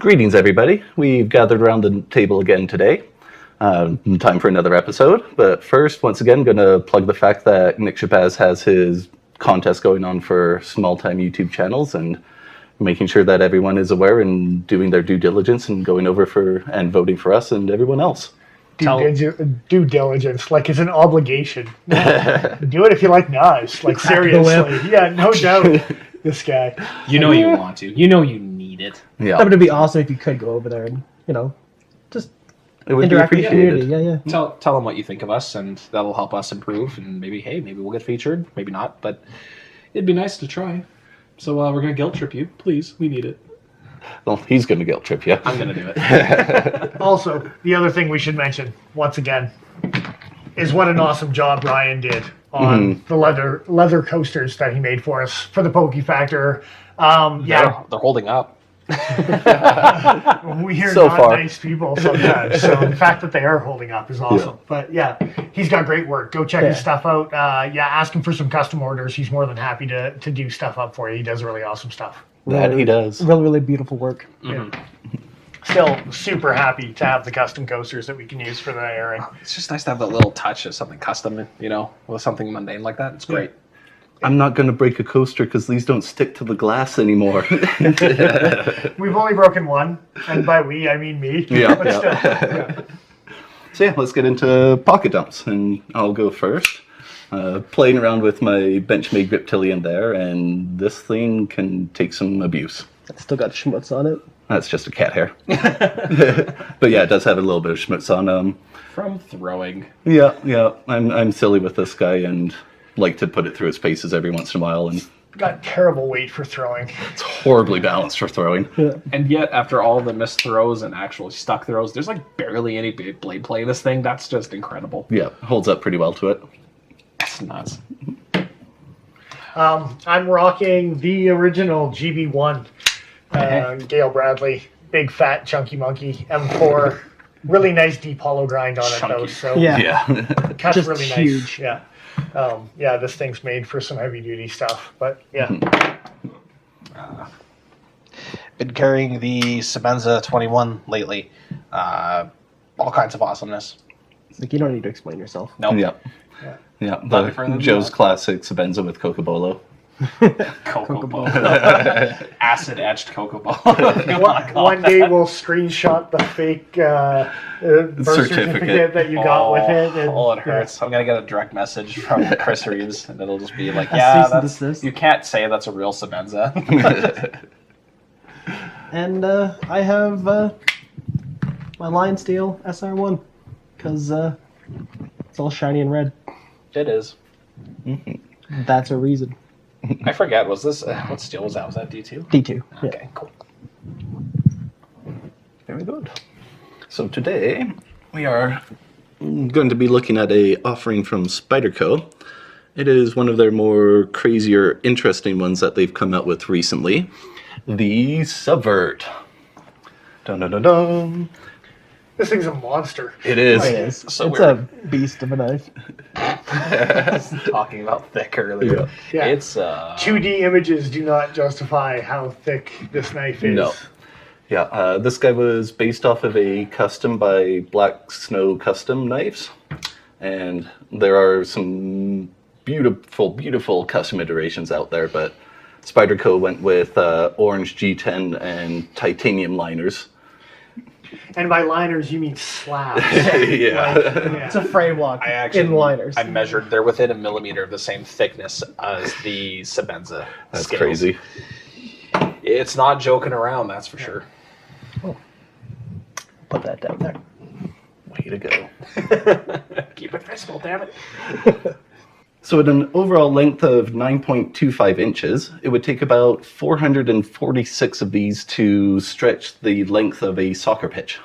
Greetings, everybody. We've gathered around the table again today. Time for another episode. But first, once again, going to plug the fact that Nick Shabazz has his contest going on for small-time YouTube channels and making sure that everyone is aware and doing their due diligence and going over for and voting for us and everyone else. Due diligence, like it's an obligation. Do it if you like knives. Like seriously. Yeah, no doubt. This guy. You know you want to. You know you need it. Yeah. That would be awesome if you could go over there and, just it would interact be with the community. appreciated. Yeah. Tell them what you think of us, and that'll help us improve. And maybe we'll get featured. Maybe not, but it'd be nice to try. So we're gonna guilt trip you, please. We need it. Well, he's going to guilt trip you. I'm gonna do it. Also, the other thing we should mention once again is what an awesome job Ryan did on the leather coasters that he made for us for the Pokey Factor. They're holding up. We hear So not far. nice people sometimes, so the fact that they are holding up is awesome. But yeah, he's got great work. Go check his stuff out. Ask him for some custom orders. He's more than happy to do stuff up for you. He does really awesome stuff. That he does. Really, really beautiful work. Yeah. Still super happy to have the custom coasters that we can use for the airing. It's just nice to have that little touch of something custom, with something mundane like that. It's great. I'm not going to break a coaster because these don't stick to the glass anymore. We've only broken one, and by we, I mean me. Yeah. But still, So let's get into pocket dumps, and I'll go first. Playing around with my Benchmade Griptilian there, and this thing can take some abuse. It's still got schmutz on it. That's just a cat hair. But yeah, it does have a little bit of schmutz on. From throwing. Yeah. I'm silly with this guy and like to put it through its paces every once in a while, and got terrible weight for throwing. it's horribly balanced for throwing. Yeah. And yet, after all the missed throws and actually stuck throws, there's like barely any blade play in this thing. That's just incredible. Yeah, holds up pretty well to it. That's nuts. I'm rocking the original GB1 Gale Bradley, big fat chunky monkey M4. Really nice deep hollow grind on it though. Chunky. So Yeah. cuts Just really huge. nice. Yeah. This thing's made for some heavy duty stuff, but yeah. Been carrying the Sebenza 21 lately. All kinds of awesomeness. It's like you don't need to explain yourself. Nope. Yeah. Not different than Joe's that. classic Sabenza with Coco Bolo. Cocoa Ball. Acid etched Cocoa Ball. One day we'll screenshot the fake birth certificate that you got with it. And, it hurts. I'm gonna get a direct message from Chris Reeves, and it'll just be like, A "Yeah, cease and that's desist. you can't say that's a real Sebenza." And I have my Lion Steel SR1 because it's all shiny and red. It is. That's a reason. I forget. Was this what steel was that? Was that D2? D2. Yeah. Okay, cool. Very good. So today we are going to be looking at a offering from Spyderco. It is one of their more crazier, interesting ones that they've come out with recently. The Subvert. Dun dun dun dun. this thing's a monster. It is. It is. So it's we're- a beast of a knife. Talking about thick earlier. Yeah. It's 2D images do not justify how thick this knife is. No. Yeah, this guy was based off of a custom by Black Snow Custom Knives. And there are some beautiful custom iterations out there, but Spyderco went with orange G10 and titanium liners. And by liners, you mean slabs. Yeah. It's a frame lock I actually in liners. I measured. They're within a millimeter of the same thickness as the Sebenza. That's scales. crazy. It's not joking around, that's for sure. Put that down there. Way to go. Keep it visible, damn it. So at an overall length of 9.25 inches, it would take about 446 of these to stretch the length of a soccer pitch.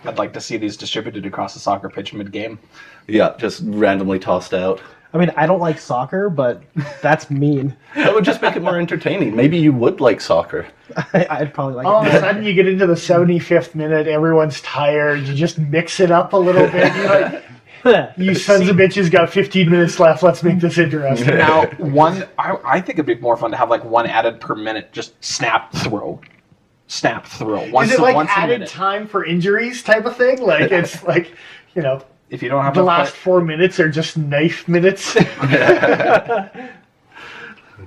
I'd like to see these distributed across the soccer pitch mid-game. Yeah, just randomly tossed out. I mean, I don't like soccer, but that's mean. That would just make it more entertaining. Maybe you would like soccer. I'd probably like All of it. a sudden, you get into the 75th minute, everyone's tired, you just mix it up a little bit. You're like, you sons of bitches got 15 minutes left, let's make this interesting. Now, I think it'd be more fun to have like one added per minute, just snap throw. snap through it once, Is it like once a added minute. time for injuries type of thing? Like it's like, If you don't have the enough last 4 minutes are just knife minutes.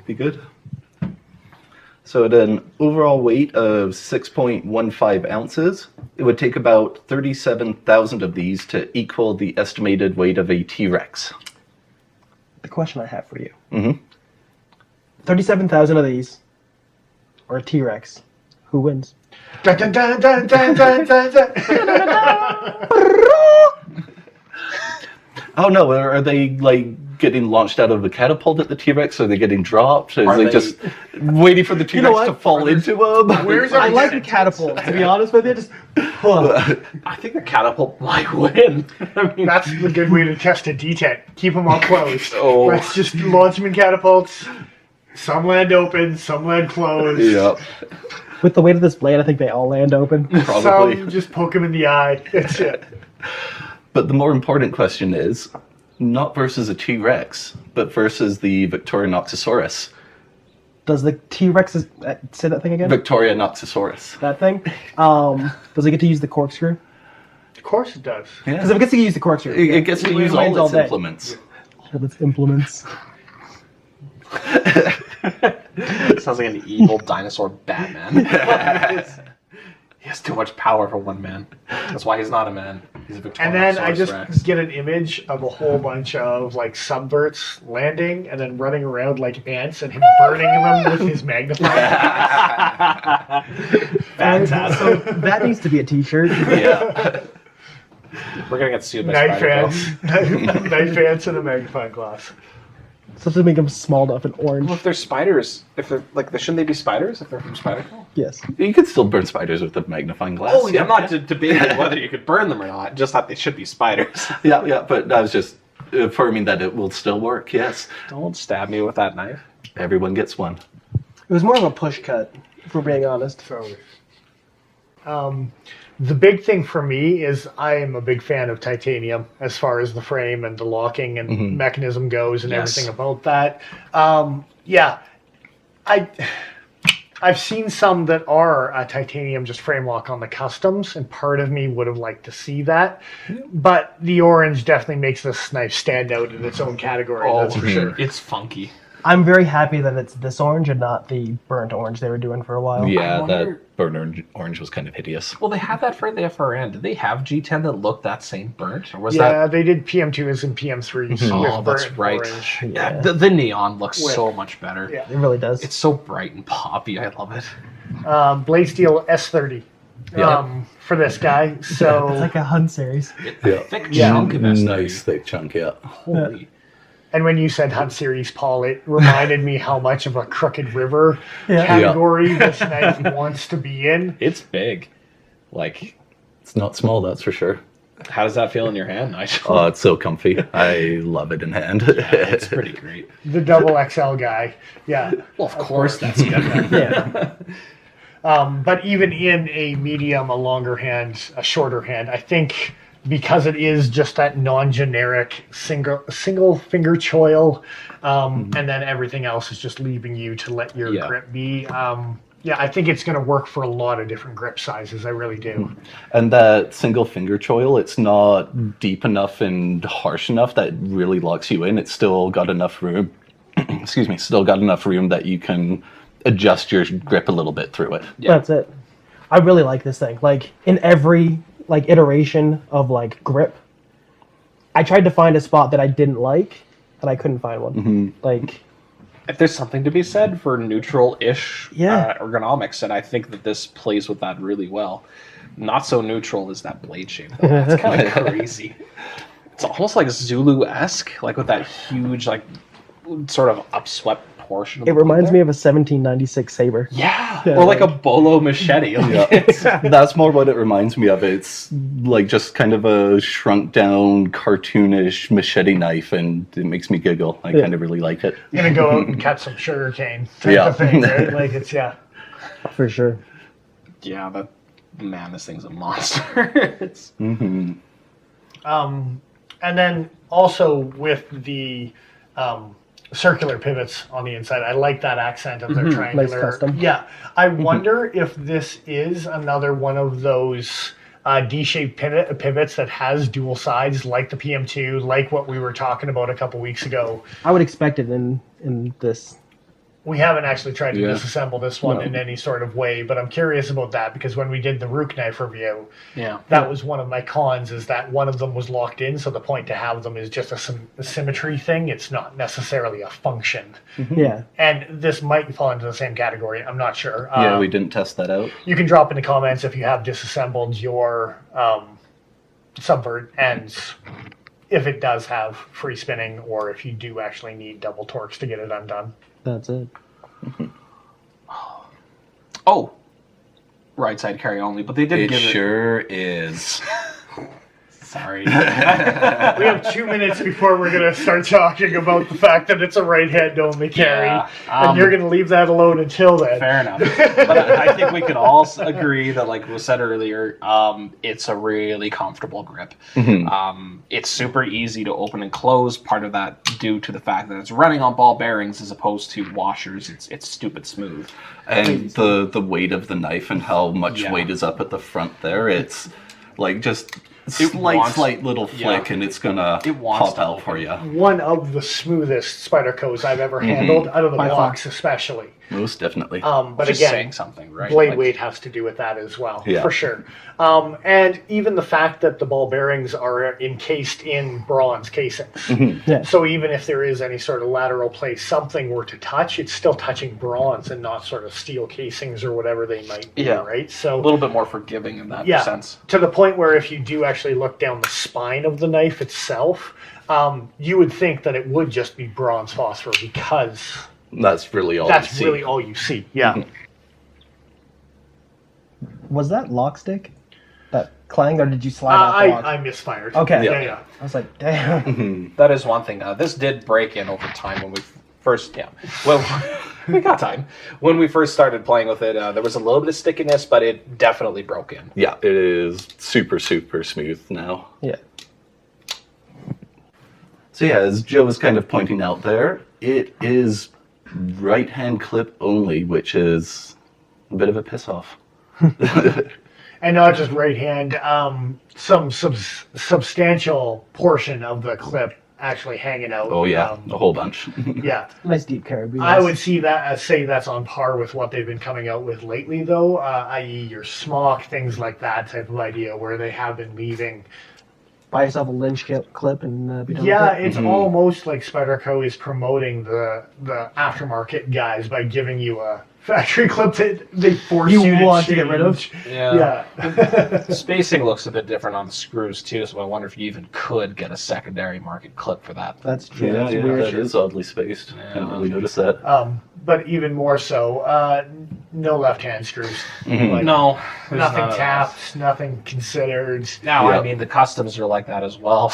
Be good. So at an overall weight of 6.15 ounces, it would take about 37,000 of these to equal the estimated weight of a T-Rex. The question I have for you. Mhm. 37,000 of these, or a T-Rex, who wins? Dun, dun, dun, dun, dun, dun, dun, dun. Oh no, are they like getting launched out of a catapult at the T-Rex? Are they getting dropped? Are they just waiting for the T-Rex know what? to fall into them? Where's I our like a dentist? catapult, to be honest with you. Just, I think the catapult might win. I mean, That's a good way to test a D10. Keep them all closed. Oh. Let's just launch them in catapults. Some land open, some land closed. Yep, with the weight of this blade, I think they all land open. probably. Some just poke them in the eye. That's it. But the more important question is not versus a T-Rex, but versus the Victorinoxosaurus. Does the T-Rex say that thing again? Victorinoxosaurus. That thing? Does it get to use the corkscrew? Of course it does. Because if it gets to use the corkscrew, It gets to use wins all its day. implements. All of its implements. sounds like an evil dinosaur Batman. He has too much power for one man. That's why he's not a man. He's a And then I Victorinoxosaurus just Rex. get an image of a whole bunch of like subverts landing and then running around like ants and him burning them with his magnifying glass. Fantastic. So that needs to be a T-shirt. Yeah. We're gonna get sued by Knife Spyderco. ants, knife ants and a magnifying glass. So to make them small enough and orange. Well, if they're spiders, if they're like, shouldn't they be spiders if they're from Spyderco? Yes. You could still burn spiders with a magnifying glass. Oh, yeah, I'm not debating whether you could burn them or not. Just that they should be spiders. Yeah, but I was just affirming that it will still work, yes. Don't stab me with that knife. Everyone gets one. It was more of a push cut, if we're being honest. The big thing for me is I am a big fan of titanium as far as the frame and the locking and mechanism goes and Yes. everything about that. Yeah, I've seen some that are titanium just frame lock on the customs, and part of me would have liked to see that. But the orange definitely makes this knife stand out in its own category. That's for sure. It's funky. I'm very happy that it's this orange and not the burnt orange they were doing for a while. Yeah, wonder- that burnt orange was kind of hideous. Well, they had that for the FRN. Did they have G10 that looked that same burnt, or was Yeah, they did PM2s and PM3s. that? Oh, with that's burnt right. orange. Yeah, the neon looks With- so much better. Yeah. It really does. It's so bright and poppy. I love it. Blade Steel S30 for this guy. So It's like a Hun series. Yeah. Thick Yeah. chunk of S30. Nice thick chunk, yeah. Holy. And when you said Hunt Series, Paul, it reminded me how much of a Crooked River Yeah. category this knife wants to be in. It's big. Like, It's not small, that's for sure. how does that feel in your hand, Nigel? Oh, it's so comfy. I love it in hand. It's pretty great. The double XL guy. Yeah. Well, of course that's good. Yeah. But even in a medium, a longer hand, a shorter hand, I think because it is just that non-generic single finger choil, and then everything else is just leaving you to let your Yeah. grip be. Yeah, I think it's going to work for a lot of different grip sizes. I really do. And that single finger choil, it's not deep enough and harsh enough that really locks you in. It's still got enough room. Excuse me, still got enough room that you can adjust your grip a little bit through it. That's it. I really like this thing. Like in every iteration of grip, I tried to find a spot that I didn't like, and I couldn't find one. Like, If there's something to be said for neutral-ish Yeah. ergonomics, and I think that this plays with that really well. Not so neutral is that blade shape. Though. That's kind of crazy. It's almost like Zulu-esque, like with that huge, sort of upswept portion. Of it reminds me of a 1796 saber. Yeah, Yeah, or like a bolo machete. That's more what it reminds me of. It's like just kind of a shrunk down, cartoonish machete knife, and it makes me giggle. I kind of really like it. I'm going to go out and cut some sugar cane type Yeah. of thing, right? Like it's, yeah. For sure. Yeah, man, this thing's a monster. It's And then also with the circular pivots on the inside. I like that accent of their triangular. Nice custom. Yeah. I wonder if this is another one of those D-shaped pivots that has dual sides, like the PM2, like what we were talking about a couple weeks ago. I would expect it in this. We haven't actually tried to Yeah. disassemble this one No. in any sort of way, but I'm curious about that because when we did the Rook knife review, Yeah. that was one of my cons, is that one of them was locked in, so the point to have them is just a symmetry thing. It's not necessarily a function. Yeah. And this might fall into the same category. I'm not sure. Yeah, we didn't test that out. You can drop in the comments if you have disassembled your Subvert and if it does have free spinning or if you do actually need double torques to get it undone. That's it. Oh, right side carry only, but they did It give sure is. Sorry. We have 2 minutes before we're going to start talking about the fact that it's a right hand only carry. Yeah, And you're going to leave that alone until then. Fair enough. But I think we could all agree that, like was said earlier, it's a really comfortable grip. It's super easy to open and close. Part of that due to the fact that it's running on ball bearings as opposed to washers. It's stupid smooth. And the weight of the knife and how much Yeah. weight is up at the front there, it's like just wants- slight little flick yeah. and it's gonna It wants pop to out open. for you. One of the smoothest Spydercos I've ever handled, out of the By far. box especially. Most definitely. But Just again, saying something, right? blade Like, weight has to do with that as well, Yeah. for sure. And even the fact that the ball bearings are encased in bronze casings. Yeah. So even if there is any sort of lateral place something were to touch, it's still touching bronze and not sort of steel casings or whatever they might be, Yeah. right? A So little bit more forgiving in that yeah, sense. to the point where if you do actually look down the spine of the knife itself, you would think that it would just be bronze phosphor because That's really all that's you see. really all you see. Yeah. Was that lock stick? That clang, or did you slide off the lock? I misfired. Okay. Yeah, Yeah. yeah. I was like, damn. That is one thing. This did break in over time when we first, well, we got time. When we first started playing with it, there was a little bit of stickiness, but it definitely broke in. Yeah, it is super smooth now. Yeah. So yeah, as Joe was kind of pointing out there, it is right-hand clip only, which is a bit of a piss off. And not just right hand, some substantial portion of the clip actually hanging out. Oh yeah, a whole bunch. Yeah. Nice deep carry. Be I nice. would see that say that's on par with what they've been coming out with lately, though, i.e. your smock, things like that type of idea, where they have been leaving. buy yourself a Lynch clip and be done Yeah, with it. it's almost like Spyderco is promoting the aftermarket guys by giving you a factory clip that they force You you want to get rid of? change. Yeah. Yeah. Spacing looks a bit different on the screws too, so I wonder if you even could get a secondary market clip for that. That's true. Yeah, That's yeah, weird. that is oddly spaced. I didn't really notice that. But even more so, no left-hand screws. Like, No, there's nothing none of that. tapped, nothing considered. Now, I Yeah. mean, the customs are like that as well.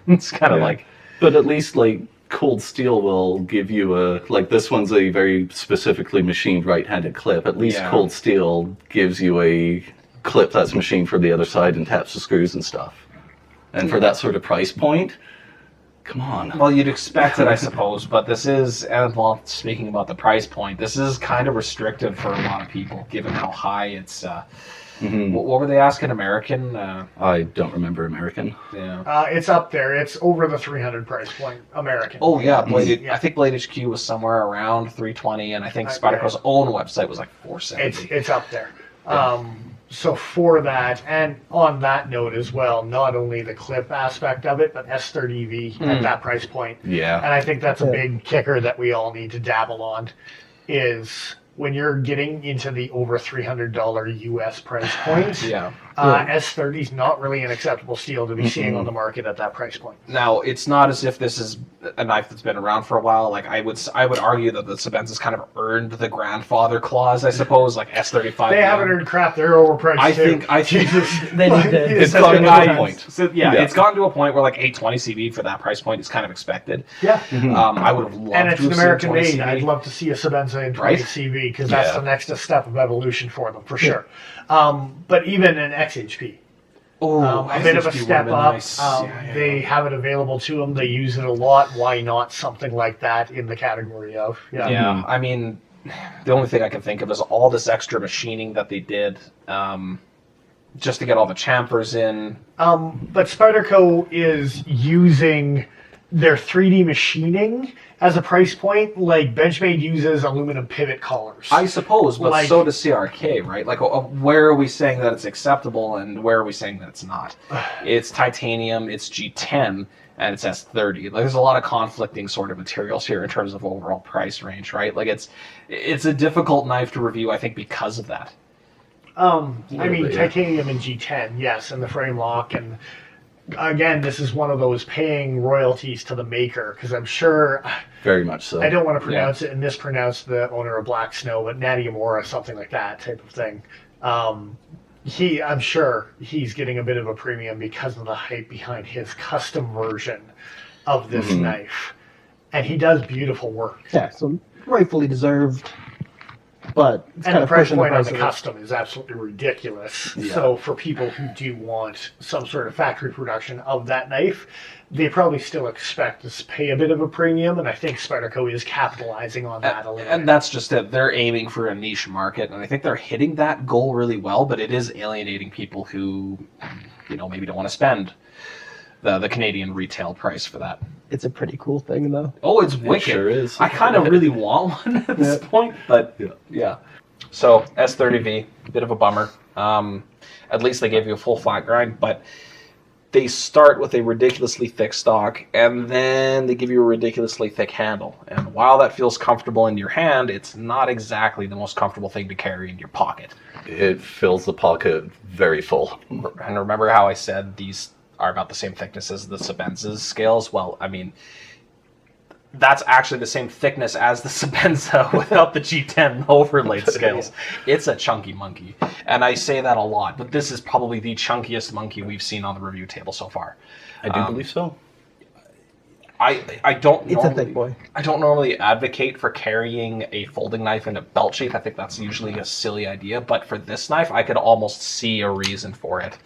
It's kind of Yeah. like, But at least like cold steel will give you a like this one's a very specifically machined right-handed clip. At least Yeah. cold steel gives you a clip that's machined from the other side and taps the screws and stuff. And for that sort of price point, come on. well, you'd expect it, I suppose, but this is, and well, speaking about the price point, this is kind of restrictive for a lot of people, given how high it's. What were they asking? American? I don't remember American. Yeah. It's up there. It's over the 300 price point, American. Oh yeah, Blade. Yeah. I think Blade HQ was somewhere around 320, and I think Okay. Spyderco's own website was like 470. It's up there. So for that, and on that note as well, not only the clip aspect of it, but S30V at that price point. Yeah. And I think that's a Yeah. big kicker that we all need to dabble on, is when you're getting into the over $300 US price point, Yeah. S30 is not really an acceptable steel to be seeing on the market at that price point. Now, it's not as if this is a knife that's been around for a while. Like I would argue that the Sabenza's kind of earned the grandfather clause, I suppose. Like S35. They haven't earned crap. They're overpriced I too. think They need to. It's Because gotten the to a guy- point. So, yeah, Yeah. it's gotten to a point where like 820 CV for that price point is kind of expected. Yeah. I would have loved And it's to an have seen American 20 made. CV. I'd love to see a Sabenza in 20 Right? CV because that's Yeah. the next step of evolution for them, for sure. But even an XHP, A bit of a step up. Nice. They have it available to them. They use it a lot. Why not something like that in the category of? Yeah, I mean, the only thing I can think of is all this extra machining that they did just to get all the chamfers in. But Spyderco is using their 3D machining as a price point. Like Benchmade uses aluminum pivot collars. I suppose, but Like- so does CRK, right? Like, where are we saying that it's acceptable and where are we saying that it's not? It's titanium, it's G10, and it's S30. Like, there's a lot of conflicting sort of materials here in terms of overall price range, right? Like, it's a difficult knife to review, I think, because of that. I mean, bit, yeah. titanium and G10, yes, and the frame lock. And again, this is one of those paying royalties to the maker, because I'm sure, Very much so. I don't want to pronounce it and mispronounce the owner of Black Snow, but Nadiamora, something like that type of thing. I'm sure he's getting a bit of a premium because of the hype behind his custom version of this knife. And he does beautiful work. Yeah, so rightfully deserved. But it's And kind the of price pushing the point on price the of it. custom is absolutely ridiculous. Yeah. So for people who do want some sort of factory production of that knife, they probably still expect to pay a bit of a premium, and I think Spyderco is capitalizing on that a little bit. And that's just it. They're aiming for a niche market, and I think they're hitting that goal really well, but it is alienating people who, maybe don't want to spend the Canadian retail price for that. It's a pretty cool thing, though. Oh, it's wicked. sure is. I kind of really want one at this point, but yeah. So S30V, bit of a bummer. At least they gave you a full flat grind, but they start with a ridiculously thick stock, and then they give you a ridiculously thick handle. And while that feels comfortable in your hand, it's not exactly the most comfortable thing to carry in your pocket. It fills the pocket very full. And remember how I said these are about the same thickness as the Sabenza's scales? Well, I mean, that's actually the same thickness as the Sabenza without the G10 overlaid scales. It's a chunky monkey. And I say that a lot, but this is probably the chunkiest monkey we've seen on the review table so far. I do believe so. I don't It's a normally, thick boy. I don't normally advocate for carrying a folding knife in a belt sheath. I think that's usually a silly idea, but for this knife, I could almost see a reason for it.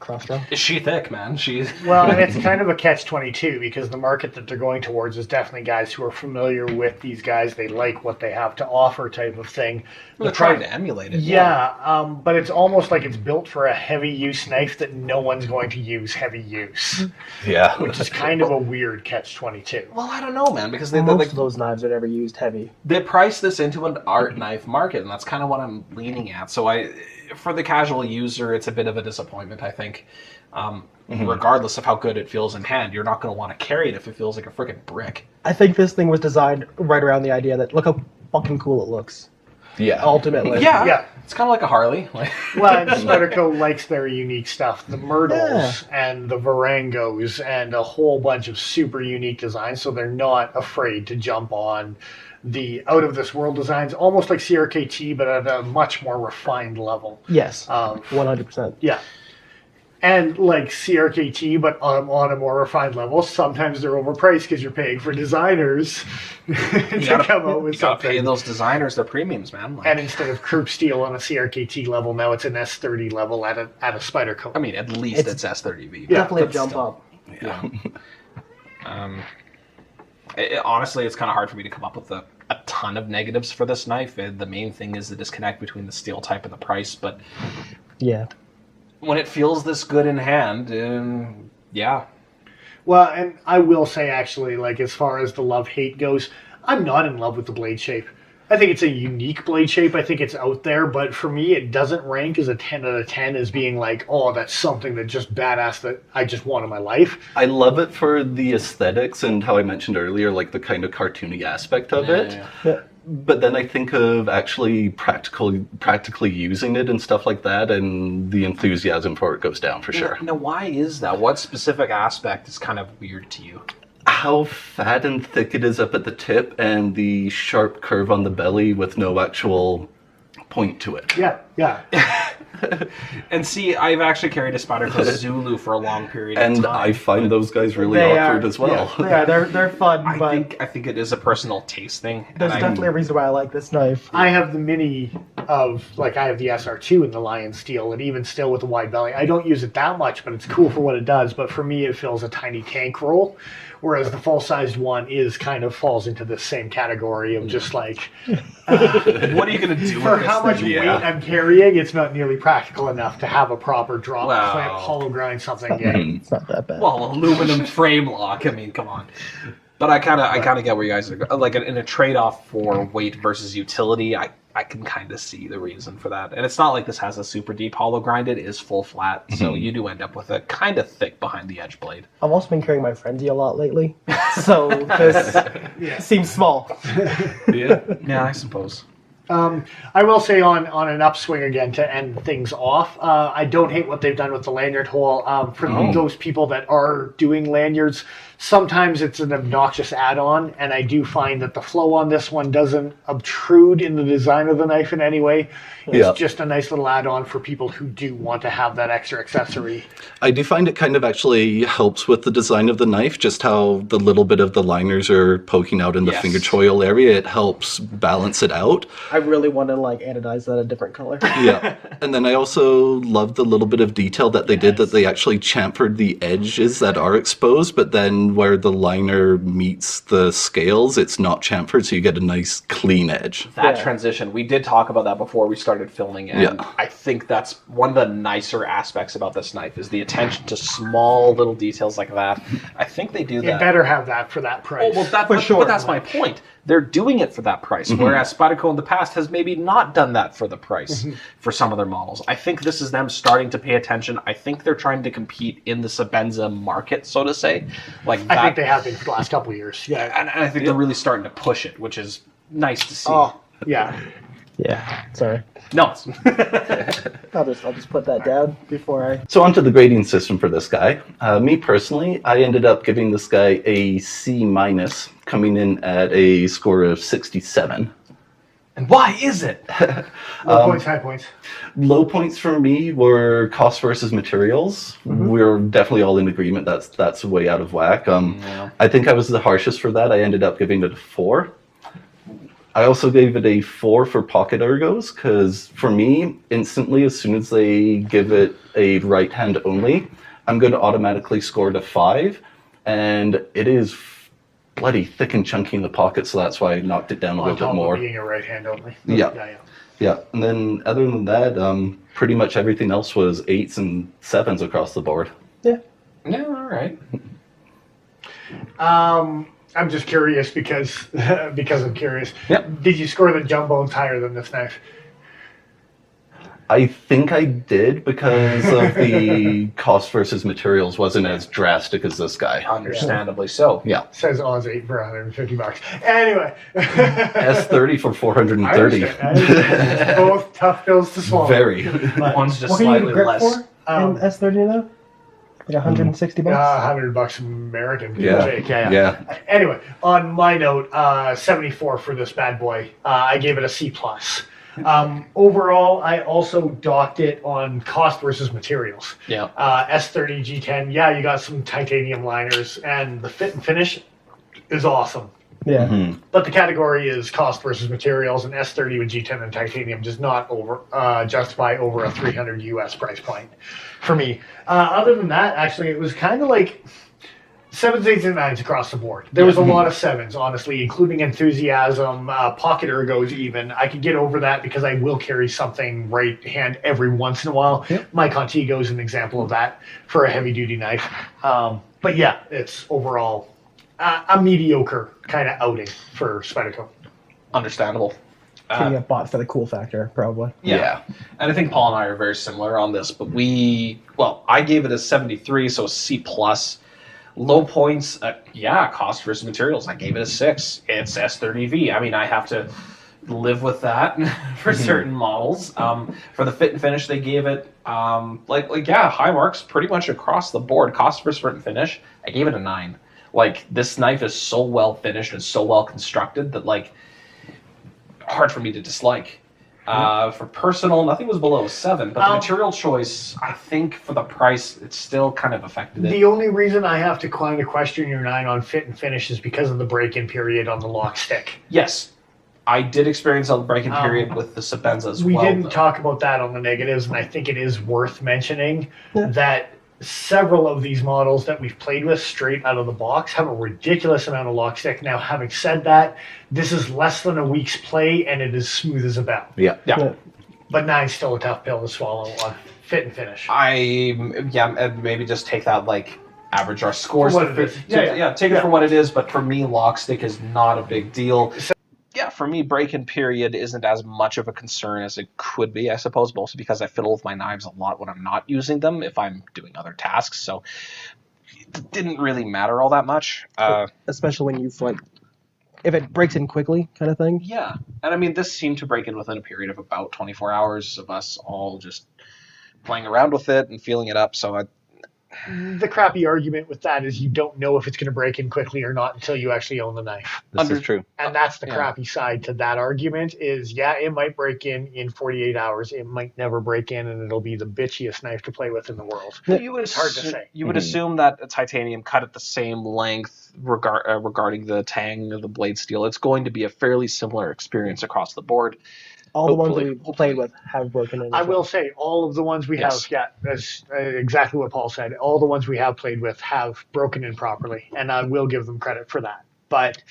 Crossdraw. Is she thick, man? She's Well, and it's kind of a catch-22 because the market that they're going towards is definitely guys who are familiar with these guys. They like what they have to offer type of thing. they're trying to emulate it. Yeah, but it's almost like it's built for a heavy-use knife that no one's going to use heavy use, Yeah. which is kind of a weird catch-22. Well, I don't know, man, because Most of those knives are never used heavy. they price this into an art knife market, and that's kind of what I'm leaning at. So for the casual user, it's a bit of a disappointment, I think. Regardless of how good it feels in hand, you're not going to want to carry it if it feels like a freaking brick. I think this thing was designed right around the idea that look how fucking cool it looks. Yeah. Ultimately. Yeah. It's kind of like a Harley. Like, Well, and Spyderco likes their unique stuff. The Myrtles and the Varangos and a whole bunch of super unique designs, so they're not afraid to jump on the out-of-this-world designs, almost like CRKT, but at a much more refined level. Yes. 100%. Yeah. And like CRKT, but on a more refined level, sometimes they're overpriced because you're paying for designers to come out with you got to pay something. those designers their premiums, man. Like, And instead of Krupp steel on a CRKT level, now it's an S30 level at a Spyderco. I mean, at least it's S30V. Definitely a but jump still. up. Yeah. Honestly, it's kind of hard for me to come up with a ton of negatives for this knife. The main thing is the disconnect between the steel type and the price, but Yeah. when it feels this good in hand, yeah. Well, and I will say, actually, like, as far as the love-hate goes, I'm not in love with the blade shape. I think it's a unique blade shape. I think it's out there, but for me, it doesn't rank as a 10 out of 10 as being like, oh, that's something that just badass that I just want in my life. I love it for the aesthetics and how I mentioned earlier, like the kind of cartoony aspect of it. Yeah. But then I think of actually practically using it and stuff like that, and the enthusiasm for it goes down for sure. Now, why is that? What specific aspect is kind of weird to you? How fat and thick it is up at the tip, and the sharp curve on the belly with no actual point to it. Yeah. And see, I've actually carried a Spyderco Zulu for a long period of And time. I find those guys really They awkward are, as well. Yeah, they're fun, I but think it is a personal taste thing. there's definitely a reason why I like this knife. I have the mini of, like, I have the SR2 in the Lion Steel, and even still with the wide belly, I don't use it that much, but it's cool for what it does. But for me, it fills a tiny tank roll, whereas the full-sized one falls into the same category of just like, What are you going to do for with how this much thing? weight I'm carrying, it's not nearly practical enough to have a proper drop, Wow. clamp, hollow grind, something. Yeah. It's not that bad. Well, aluminum frame lock. I mean, come on. But I kind of get where you guys are like in a trade-off for weight versus utility. I can kind of see the reason for that, and it's not like this has a super deep hollow grind. It is full flat, so you do end up with a kind of thick behind the edge blade. I've also been carrying my Frenzy a lot lately, so this seems small. Yeah, I suppose. I will say on an upswing again to end things off, I don't hate what they've done with the lanyard hole. For those people that are doing lanyards, sometimes it's an obnoxious add-on, and I do find that the flow on this one doesn't obtrude in the design of the knife in any way. It's just a nice little add-on for people who do want to have that extra accessory. I do find it kind of actually helps with the design of the knife, just how the little bit of the liners are poking out in the Yes. finger choil area. It helps balance it out. I really want to like anodize that a different color. Yeah. And then I also love the little bit of detail that they did, that they actually chamfered the edges that are exposed, but then where the liner meets the scales, it's not chamfered, so you get a nice clean edge. That Yeah. transition, we did talk about that before we started filming, and Yeah. I think that's one of the nicer aspects about this knife is the attention to small little details like that. I think they do You that. better have that for that price. Oh, well, For sure. but that's my point. They're doing it for that price, whereas Spyderco in the past has maybe not done that for the price for some of their models. I think this is them starting to pay attention. I think they're trying to compete in the Sabenza market, so to say. Like that, I think they have been for the last couple of years. Yeah. and I think they're really starting to push it, which is nice to see. Oh, yeah. Yeah, sorry. No, it's- I'll just put that down before I. So onto the grading system for this guy. Me personally, I ended up giving this guy a C-, coming in at a score of 67. and why is it? Low points, high points. Low points for me were cost versus materials. We're definitely all in agreement that's way out of whack. I think I was the harshest for that. I ended up giving it a 4. I also gave it a 4 for pocket ergos, because for me, instantly, as soon as they give it a right hand only, I'm going to automatically score it a 5. And it is bloody thick and chunky in the pocket, so that's why I knocked it down a On little top bit more. of being a right hand only. Yeah. Yeah. Yeah, and then other than that, pretty much everything else was 8s and 7s across the board. Yeah. Yeah, all right. I'm just curious because I'm curious. Yep. Did you score the jumbones higher than this knife? I think I did, because of the cost versus materials wasn't as drastic as this guy. Understandably so. Yeah, Says Oz 8 for $150. Anyway. S30 for I 430. understand. Both tough pills to swallow. Very. One's just What can you slightly get grip less. for in S30 though? Like $160 $100 American. Yeah. Yeah. Anyway, on my note, 74 for this bad boy. I gave it a C+. Overall, I also docked it on cost versus materials. Yeah. S30 G10, yeah, you got some titanium liners, and the fit and finish is awesome. Yeah. But the category is cost versus materials, and S30 with G10 and titanium does not justify over a 300 US price point for me. Other than that, actually, it was kind of like 7s, 8s, and 9s across the board. There was a lot of 7s, honestly, including enthusiasm, pocket ergos even. I could get over that because I will carry something right hand every once in a while. My Contigo is an example of that for a heavy-duty knife. But yeah, it's overall a mediocre kind of outing for Spyderco. Understandable. Can get bought for the cool factor, probably. Yeah. And I think Paul and I are very similar on this, but I gave it a 73, so a C+. Low points, cost versus materials. I gave it a 6. It's S30V. I mean, I have to live with that for certain models. For the fit and finish, they gave it high marks pretty much across the board. Cost versus fit and finish, I gave it a 9. Like, this knife is so well finished and so well constructed that, like, hard for me to dislike. For personal, nothing was below 7, but the material choice, I think for the price, it's still kind of affected it. The only reason I have to kind of question your 9 on fit and finish is because of the break-in period on the lock stick. Yes, I did experience a break-in period with the Sabenza as well. We didn't talk about that on the negatives, and I think it is worth mentioning that several of these models that we've played with straight out of the box have a ridiculous amount of lock stick. Now, having said that, this is less than a week's play, and it is smooth as a bell. Yeah. But 9's still a tough pill to swallow on fit and finish. And maybe just take that, like, average our scores. For what it is. Take it for what it is, but for me, lock stick is not a big deal. For me, break-in period isn't as much of a concern as it could be, I suppose, mostly because I fiddle with my knives a lot when I'm not using them if I'm doing other tasks, so it didn't really matter all that much. Especially when you've, like, if it breaks in quickly kind of thing. Yeah, and I mean, this seemed to break in within a period of about 24 hours of us all just playing around with it and feeling it up, so The crappy argument with that is you don't know if it's going to break in quickly or not until you actually own the knife. This is true. And that's the crappy side to that argument is, it might break in 48 hours. It might never break in, and it'll be the bitchiest knife to play with in the world. It's hard to say. You would assume that a titanium cut at the same length regarding the tang of the blade steel. It's going to be a fairly similar experience across the board. All the ones we played with have broken in. I will say, all of the ones we have, that's exactly what Paul said. All the ones we have played with have broken in properly, and I will give them credit for that. But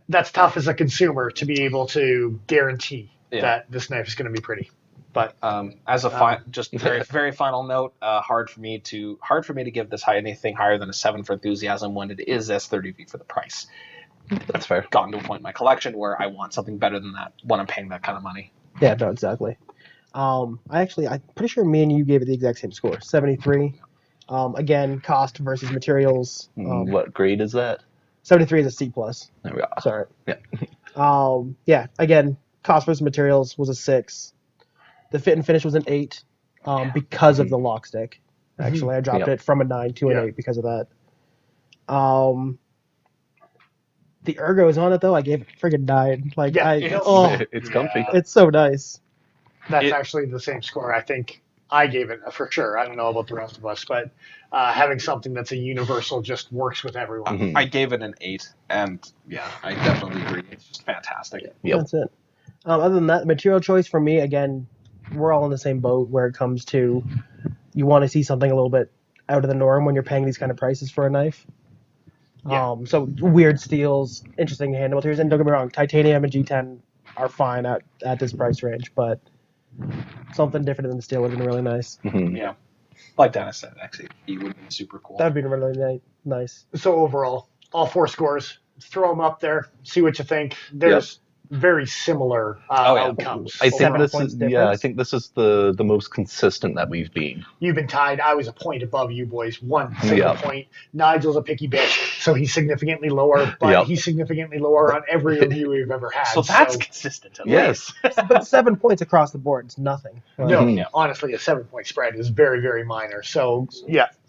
that's tough as a consumer to be able to guarantee that this knife is going to be pretty. But as a just very very final note, hard for me to give this anything higher than a 7 for enthusiasm when it is S30V for the price. That's fair. Gotten to a point in my collection where I want something better than that when I'm paying that kind of money. Yeah, no, exactly. I'm pretty sure me and you gave it the exact same score, 73. Again, cost versus materials. What grade is that? 73 is a C+. There we go. Sorry. Yeah. Again, cost versus materials was a 6. The fit and finish was an 8 because of the lock stick. Actually, I dropped it from a 9 to an 8 because of that. The ergo is on it though. I gave it a friggin' 9. Like it's comfy. It's so nice. That's actually the same score. I think I gave it for sure. I don't know about the rest of us, but having something that's a universal just works with everyone. I gave it an 8, and I definitely agree. It's just fantastic. Yep. That's it. Other than that, the material choice for me, again, we're all in the same boat where it comes to you want to see something a little bit out of the norm when you're paying these kind of prices for a knife. So weird steels, interesting handle materials, and don't get me wrong, titanium and G10 are fine at this price range, but something different than the steel would have been really nice. Yeah, like Dennis said, actually, he would have been super cool. That would be really nice. So overall, all 4 scores, throw them up there, see what you think. There's very similar outcomes. I think this is the most consistent that we've been. You've been tied. I was a point above you boys. 1 single point. Nigel's a picky bitch, so he's significantly lower, but he's significantly lower on every review we've ever had. So that's consistent. Yes. But 7 points across the board is nothing. Honestly, a 7-point spread is very, very minor. So,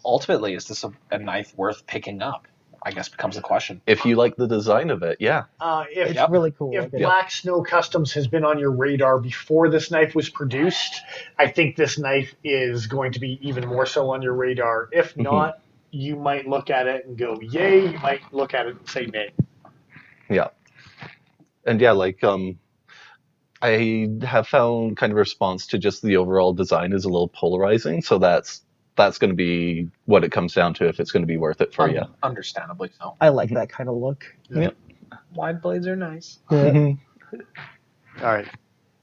ultimately, is this a knife worth picking up? I guess becomes the question. If you like the design of it, it's really cool. If Black Snow Customs has been on your radar before this knife was produced, I think this knife is going to be even more so on your radar. If not, you might look at it and go, yay. You might look at it and say nay. Yeah. And I have found kind of response to just the overall design is a little polarizing. So that's going to be what it comes down to if it's going to be worth it for you. Understandably so. I like that kind of look. Yep. Wide blades are nice. All right.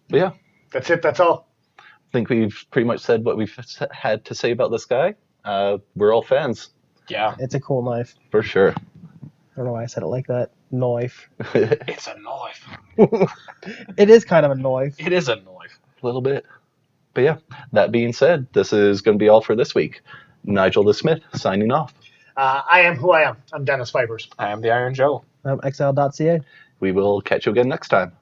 But that's it. That's all. I think we've pretty much said what we've had to say about this guy. We're all fans. Yeah. It's a cool knife. For sure. I don't know why I said it like that. Knife. It's a knife. It is kind of a knife. It is a knife. A little bit. But that being said, this is going to be all for this week. Nigel the Smith signing off. I am who I am. I'm Dennis Vipers. I am the Iron Joe. I'm XL.ca. We will catch you again next time.